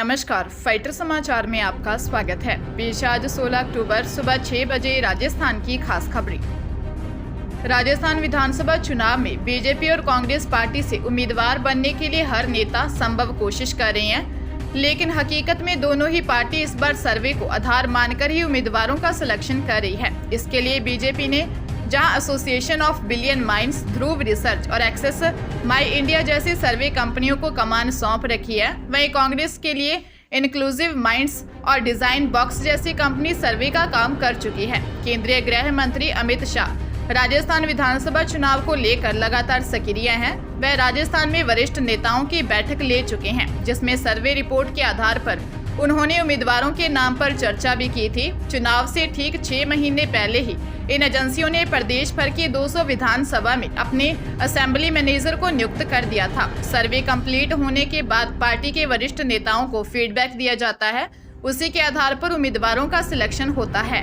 नमस्कार, फाइटर समाचार में आपका स्वागत है। पेश आज 16 अक्टूबर सुबह 6 बजे राजस्थान की खास खबरें। राजस्थान विधानसभा चुनाव में बीजेपी और कांग्रेस पार्टी से उम्मीदवार बनने के लिए हर नेता संभव कोशिश कर रहे हैं, लेकिन हकीकत में दोनों ही पार्टी इस बार सर्वे को आधार मानकर ही उम्मीदवारों का सिलेक्शन कर रही है। इसके लिए बीजेपी ने जहां association of billion minds, Dhruv research और एक्सेस माई इंडिया जैसी सर्वे कंपनियों को कमान सौंप रखी है, वहीं कांग्रेस के लिए इंक्लूसिव माइंड्स और डिजाइन बॉक्स जैसी कंपनी सर्वे का काम कर चुकी है। केंद्रीय गृह मंत्री अमित शाह राजस्थान विधानसभा चुनाव को लेकर लगातार सक्रिय हैं। वह राजस्थान में वरिष्ठ नेताओं की बैठक ले चुके हैं, जिसमें सर्वे रिपोर्ट के आधार पर उन्होंने उम्मीदवारों के नाम पर चर्चा भी की थी। चुनाव से ठीक 6 महीने पहले ही इन एजेंसियों ने प्रदेश भर की 200 विधानसभा में अपने असेंबली मैनेजर को नियुक्त कर दिया था। सर्वे कंप्लीट होने के बाद पार्टी के वरिष्ठ नेताओं को फीडबैक दिया जाता है, उसी के आधार पर उम्मीदवारों का सिलेक्शन होता है।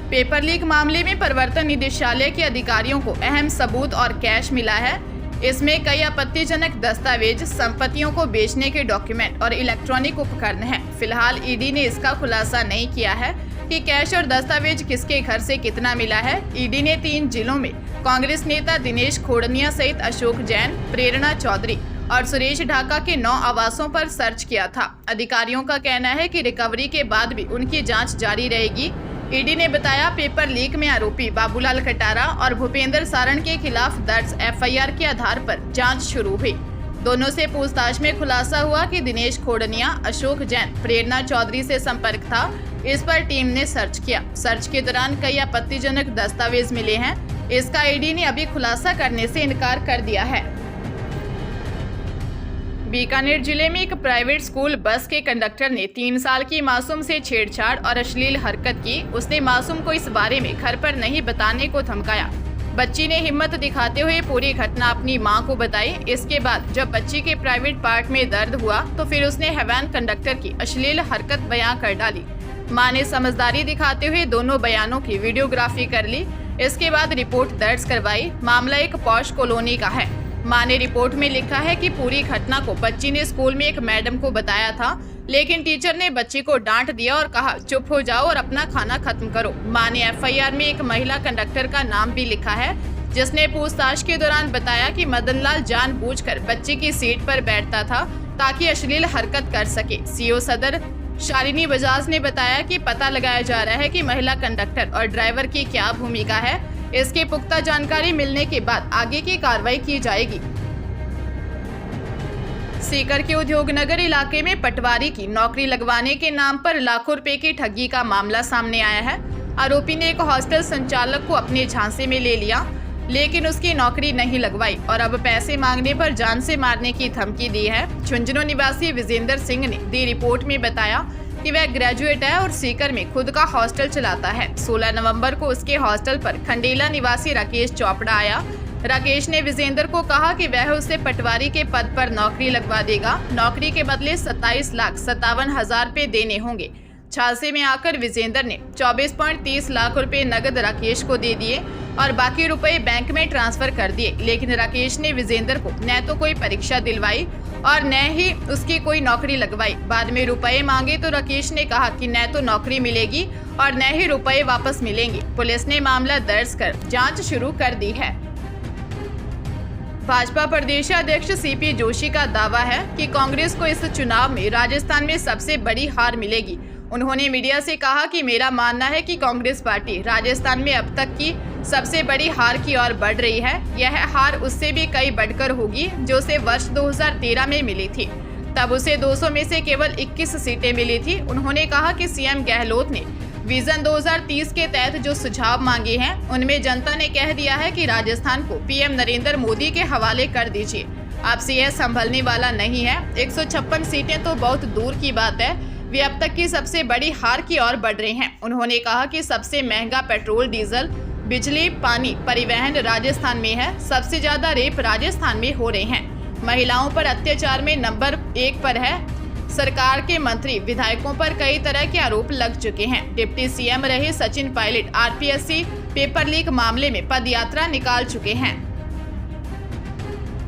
पेपर लीक मामले में प्रवर्तन निदेशालय के अधिकारियों को अहम सबूत और कैश मिला है। इसमें कई आपत्तिजनक दस्तावेज, संपत्तियों को बेचने के डॉक्यूमेंट और इलेक्ट्रॉनिक उपकरण हैं। फिलहाल ईडी ने इसका खुलासा नहीं किया है कि कैश और दस्तावेज किसके घर से कितना मिला है। ईडी ने 3 जिलों में कांग्रेस नेता दिनेश खोड़निया सहित अशोक जैन, प्रेरणा चौधरी और सुरेश ढाका के 9 आवासों पर सर्च किया था। अधिकारियों का कहना है कि रिकवरी के बाद भी उनकी जांच जारी रहेगी। ईडी ने बताया, पेपर लीक में आरोपी बाबूलाल कटारा और भूपेंद्र सारण के खिलाफ दर्ज एफआईआर के आधार पर जांच शुरू हुई। दोनों से पूछताछ में खुलासा हुआ कि दिनेश खोड़निया, अशोक जैन, प्रेरणा चौधरी से संपर्क था। इस पर टीम ने सर्च किया। सर्च के दौरान कई आपत्तिजनक दस्तावेज मिले हैं। इसका ईडी ने अभी खुलासा करने से इनकार कर दिया है। बीकानेर जिले में एक प्राइवेट स्कूल बस के कंडक्टर ने 3 साल की मासूम से छेड़छाड़ और अश्लील हरकत की। उसने मासूम को इस बारे में घर पर नहीं बताने को धमकाया। बच्ची ने हिम्मत दिखाते हुए पूरी घटना अपनी मां को बताई। इसके बाद जब बच्ची के प्राइवेट पार्ट में दर्द हुआ तो फिर उसने हैवान कंडक्टर की अश्लील हरकत बयां कर डाली। मां ने समझदारी दिखाते हुए दोनों बयानों की वीडियोग्राफी कर ली। इसके बाद रिपोर्ट दर्ज करवाई। मामला एक पॉश कॉलोनी का है। मां ने रिपोर्ट में लिखा है कि पूरी घटना को बच्ची ने स्कूल में एक मैडम को बताया था, लेकिन टीचर ने बच्ची को डांट दिया और कहा चुप हो जाओ और अपना खाना खत्म करो। मां ने एफआईआर में एक महिला कंडक्टर का नाम भी लिखा है, जिसने पूछताछ के दौरान बताया कि मदनलाल जानबूझकर बच्ची की सीट पर बैठता था ताकि अश्लील हरकत कर सके। सीओ सदर शालिनी बजाज ने बताया कि पता लगाया जा रहा है कि महिला कंडक्टर और ड्राइवर की क्या भूमिका है। इसकी पुख्ता जानकारी मिलने के बाद आगे की कार्रवाई की जाएगी। सीकर के उद्योगनगर इलाके में पटवारी की नौकरी लगवाने के नाम पर लाखों रुपए की ठगी का मामला सामने आया है। आरोपी ने एक हॉस्टल संचालक को अपने झांसे में ले लिया, लेकिन उसकी नौकरी नहीं लगवाई और अब पैसे मांगने पर जान से मारने की धमकी दी है। झुंझुनू निवासी विजेंद्र सिंह ने दी रिपोर्ट में बताया कि वह ग्रेजुएट है और सीकर में खुद का हॉस्टल चलाता है। 16 नवंबर को उसके हॉस्टल पर खंडेला निवासी राकेश चोपड़ा आया। राकेश ने विजेंद्र को कहा कि वह उसे पटवारी के पद पर नौकरी लगवा देगा। नौकरी के बदले 27,57,000 रुपए देने होंगे। झांसे में आकर विजेंद्र ने 24.30 लाख रुपए नगद राकेश को दे दिए और बाकी रुपए बैंक में ट्रांसफर कर दिए, लेकिन राकेश ने विजेंद्र को न तो कोई परीक्षा दिलवाई और न ही उसकी कोई नौकरी लगवाई। बाद में रुपए मांगे तो राकेश ने कहा कि न तो नौकरी मिलेगी और न ही रुपए वापस मिलेंगे। पुलिस ने मामला दर्ज कर जांच शुरू कर दी है। भाजपा प्रदेशाध्यक्ष सीपी जोशी का दावा है कि कांग्रेस को इस चुनाव में राजस्थान में सबसे बड़ी हार मिलेगी। उन्होंने मीडिया से कहा कि मेरा मानना है कि कांग्रेस पार्टी राजस्थान में अब तक की सबसे बड़ी हार की ओर बढ़ रही है। यह हार उससे भी कई बढ़कर होगी, जो उसे वर्ष 2013 में मिली थी। तब उसे 200 में से केवल 21 सीटें मिली थी। उन्होंने कहा कि सीएम गहलोत ने विजन 2030 के तहत जो सुझाव मांगे हैं, उनमें जनता ने कह दिया है कि राजस्थान को पीएम नरेंद्र मोदी के हवाले कर दीजिए। अब से यह संभलने वाला नहीं है। 156 सीटें तो बहुत दूर की बात है, वे अब तक की सबसे बड़ी हार की ओर बढ़ रहे हैं। उन्होंने कहा कि सबसे महंगा पेट्रोल, डीजल, बिजली, पानी, परिवहन राजस्थान में है। सबसे ज्यादा रेप राजस्थान में हो रहे हैं। महिलाओं पर अत्याचार में नंबर 1 पर है। सरकार के मंत्री, विधायकों पर कई तरह के आरोप लग चुके हैं। डिप्टी सीएम रहे Sachin Pilot RPSC paper leak मामले में पदयात्रा निकाल चुके हैं।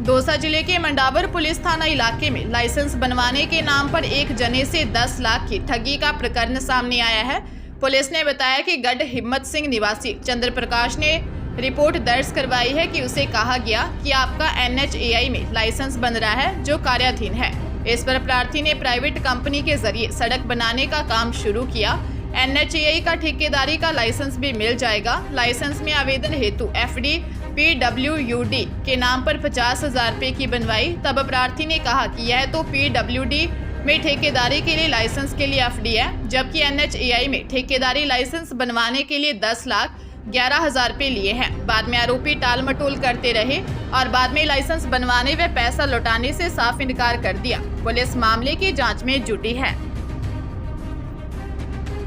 दौसा जिले के मंडावर पुलिस थाना इलाके में लाइसेंस बनवाने के नाम पर एक जने से 10 लाख की ठगी का प्रकरण सामने आया है। पुलिस ने बताया कि गढ़ हिम्मत सिंह निवासी चंद्र प्रकाश ने रिपोर्ट दर्ज करवाई है कि उसे कहा गया कि आपका NHAI में लाइसेंस बन रहा है जो कार्याधीन है। इस पर प्रार्थी ने प्राइवेट कंपनी के जरिए सड़क बनाने का काम शुरू किया। NHAI का ठेकेदारी का लाइसेंस भी मिल जाएगा। लाइसेंस में आवेदन हेतु FD PWD के नाम पर 50,000 रुपये की बनवाई। तब प्रार्थी ने कहा कि यह तो PWD में ठेकेदारी के लिए लाइसेंस के लिए FD है, जबकि NHAI में ठेकेदारी लाइसेंस बनवाने के लिए 10,11,000 रुपये लिए हैं। बाद में आरोपी टाल मटोल करते रहे और बाद में लाइसेंस बनवाने व पैसा लौटाने से साफ इनकार कर दिया। पुलिस मामले की जांच में जुटी है।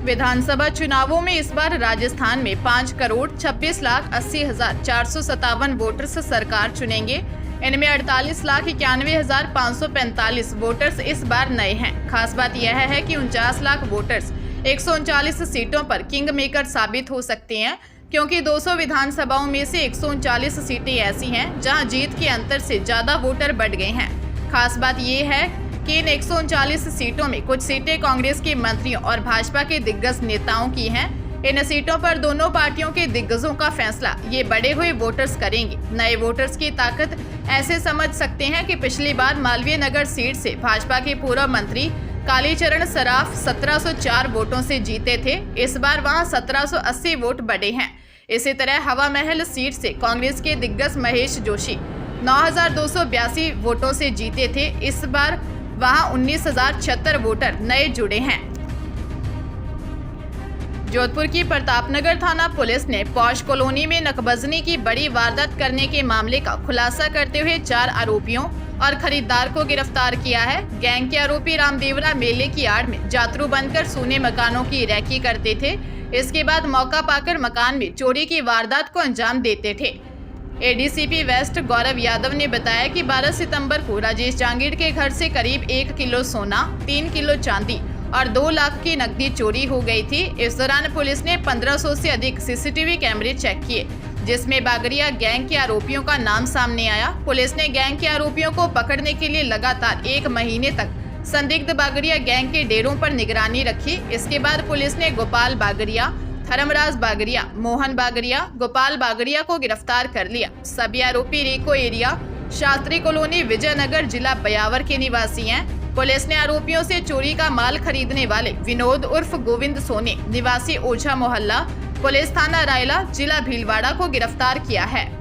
विधानसभा चुनावों में इस बार राजस्थान में 5,26,80,457 वोटर्स सरकार चुनेंगे। इनमें 48,91,545 वोटर्स इस बार नए हैं। खास बात यह है कि 49 लाख वोटर्स 139 सीटों पर किंग मेकर साबित हो सकते हैं, क्योंकि 200 विधानसभाओं में से 139 सीटें ऐसी हैं जहां जीत के अंतर से ज्यादा वोटर बढ़ गए हैं। खास बात यह है कि इन 139 सीटों में कुछ सीटें कांग्रेस के मंत्रियों और भाजपा के दिग्गज नेताओं की हैं। इन सीटों पर दोनों पार्टियों के दिग्गजों का फैसला ये बड़े हुए वोटर्स करेंगे। नए वोटर्स की ताकत ऐसे समझ सकते हैं कि पिछली बार मालवीय नगर सीट से भाजपा के पूर्व मंत्री कालीचरण सराफ 1704 वोटों से जीते थे। इस बार वहां 1780 वोट बढ़े हैं। इसी तरह हवा महल सीट से कांग्रेस के दिग्गज महेश जोशी 9,282 वोटों से जीते थे। इस बार वहां 19,076 वोटर नए जुड़े हैं। जोधपुर की प्रतापनगर थाना पुलिस ने पॉश कॉलोनी में नकबजनी की बड़ी वारदात करने के मामले का खुलासा करते हुए 4 आरोपियों और खरीदार को गिरफ्तार किया है। गैंग के आरोपी रामदेवरा मेले की आड़ में जातरू बनकर सूने मकानों की रैकी करते थे। इसके बाद मौका पाकर मकान में चोरी की वारदात को अंजाम देते थे। ADCP वेस्ट गौरव यादव ने बताया कि 12 सितंबर को राजेश जांगीर के घर से करीब 1 किलो सोना, 3 किलो चांदी और 2 लाख की नकदी चोरी हो गई थी। इस दौरान पुलिस ने 1500 से अधिक CCTV कैमरे चेक किए, जिसमें बागरिया गैंग के आरोपियों का नाम सामने आया। पुलिस ने गैंग के आरोपियों को पकड़ने के लिए लगातार 1 महीने तक संदिग्ध बागरिया गैंग के डेरों पर निगरानी रखी। इसके बाद पुलिस ने गोपाल बागरिया, धर्मराज बागरिया, मोहन बागरिया, गोपाल बागरिया को गिरफ्तार कर लिया। सभी आरोपी रीको एरिया, शास्त्री कॉलोनी, विजयनगर, जिला ब्यावर के निवासी हैं। पुलिस ने आरोपियों से चोरी का माल खरीदने वाले विनोद उर्फ गोविंद सोने, निवासी ओझा मोहल्ला, पुलिस थाना रायला, जिला भीलवाड़ा को गिरफ्तार किया है।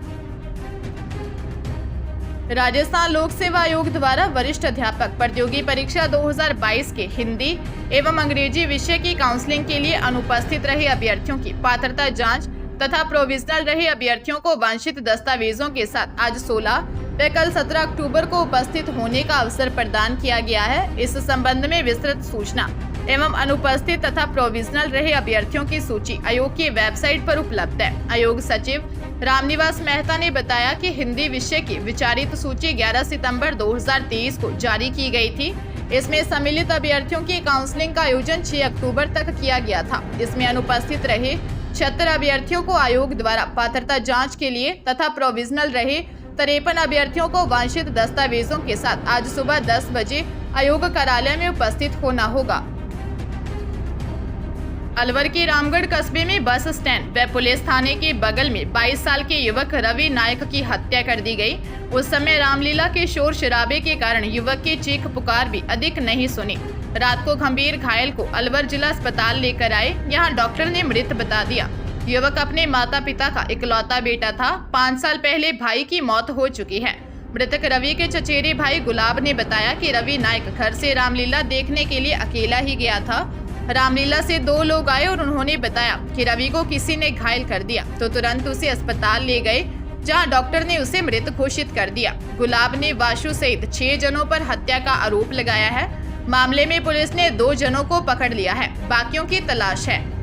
राजस्थान लोक सेवा आयोग द्वारा वरिष्ठ अध्यापक प्रतियोगी परीक्षा 2022 के हिंदी एवं अंग्रेजी विषय की काउंसलिंग के लिए अनुपस्थित रहे अभ्यर्थियों की पात्रता जांच तथा प्रोविजनल रहे अभ्यर्थियों को वांछित दस्तावेजों के साथ आज 16 व कल 17 अक्टूबर को उपस्थित होने का अवसर प्रदान किया गया है। इस संबंध में विस्तृत सूचना एवं अनुपस्थित तथा प्रोविजनल रहे अभ्यर्थियों की सूची आयोग की वेबसाइट पर उपलब्ध है। आयोग सचिव रामनिवास मेहता ने बताया कि हिंदी विषय की विचारित सूची 11 सितंबर 2023 को जारी की गई थी। इसमें सम्मिलित अभ्यर्थियों की काउंसलिंग का आयोजन 6 अक्टूबर तक किया गया था। इसमें अनुपस्थित रहे 76 अभ्यर्थियों को आयोग द्वारा पात्रता जांच के लिए तथा प्रोविजनल रहे 53 अभ्यर्थियों को वांछित दस्तावेजों के साथ आज सुबह 10 बजे आयोग कार्यालय में उपस्थित होना होगा। अलवर के रामगढ़ कस्बे में बस स्टैंड व पुलिस थाने के बगल में 22 साल के युवक रवि नायक की हत्या कर दी गई। उस समय रामलीला के शोर शराबे के कारण युवक की चीख पुकार भी अधिक नहीं सुनी। रात को गंभीर घायल को अलवर जिला अस्पताल लेकर आए। यहां डॉक्टर ने मृत बता दिया। युवक अपने माता पिता का इकलौता बेटा था। 5 साल पहले भाई की मौत हो चुकी है। मृतक रवि के चचेरे भाई गुलाब ने बताया कि रवि नायक घर से रामलीला देखने के लिए अकेला ही गया था। रामलीला से 2 लोग आए और उन्होंने बताया कि रवि को किसी ने घायल कर दिया, तो तुरंत उसे अस्पताल ले गए, जहां डॉक्टर ने उसे मृत घोषित कर दिया। गुलाब ने वाशु सहित 6 जनों पर हत्या का आरोप लगाया है। मामले में पुलिस ने 2 जनों को पकड़ लिया है, बाकियों की तलाश है।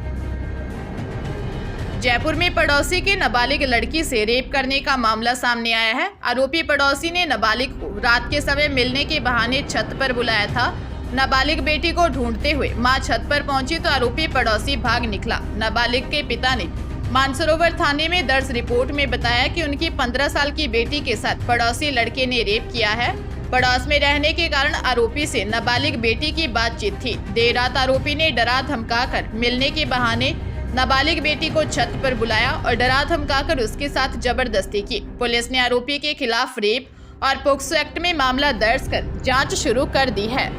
जयपुर में पड़ोसी के नाबालिग लड़की से रेप करने का मामला सामने आया है। आरोपी पड़ोसी ने नाबालिग को रात के समय मिलने के बहाने छत पर बुलाया था। नाबालिग बेटी को ढूंढते हुए मां छत पर पहुंची तो आरोपी पड़ोसी भाग निकला। नाबालिग के पिता ने मानसरोवर थाने में दर्ज रिपोर्ट में बताया कि उनकी 15 साल की बेटी के साथ पड़ोसी लड़के ने रेप किया है। पड़ोस में रहने के कारण आरोपी से नाबालिग बेटी की बातचीत थी। देर रात आरोपी ने डरा धमकाकर मिलने के बहाने नाबालिग बेटी को छत पर बुलाया और डरा धमकाकर उसके साथ जबरदस्ती की। पुलिस ने आरोपी के खिलाफ रेप और पोक्सो एक्ट में मामला दर्ज कर जांच शुरू कर दी है।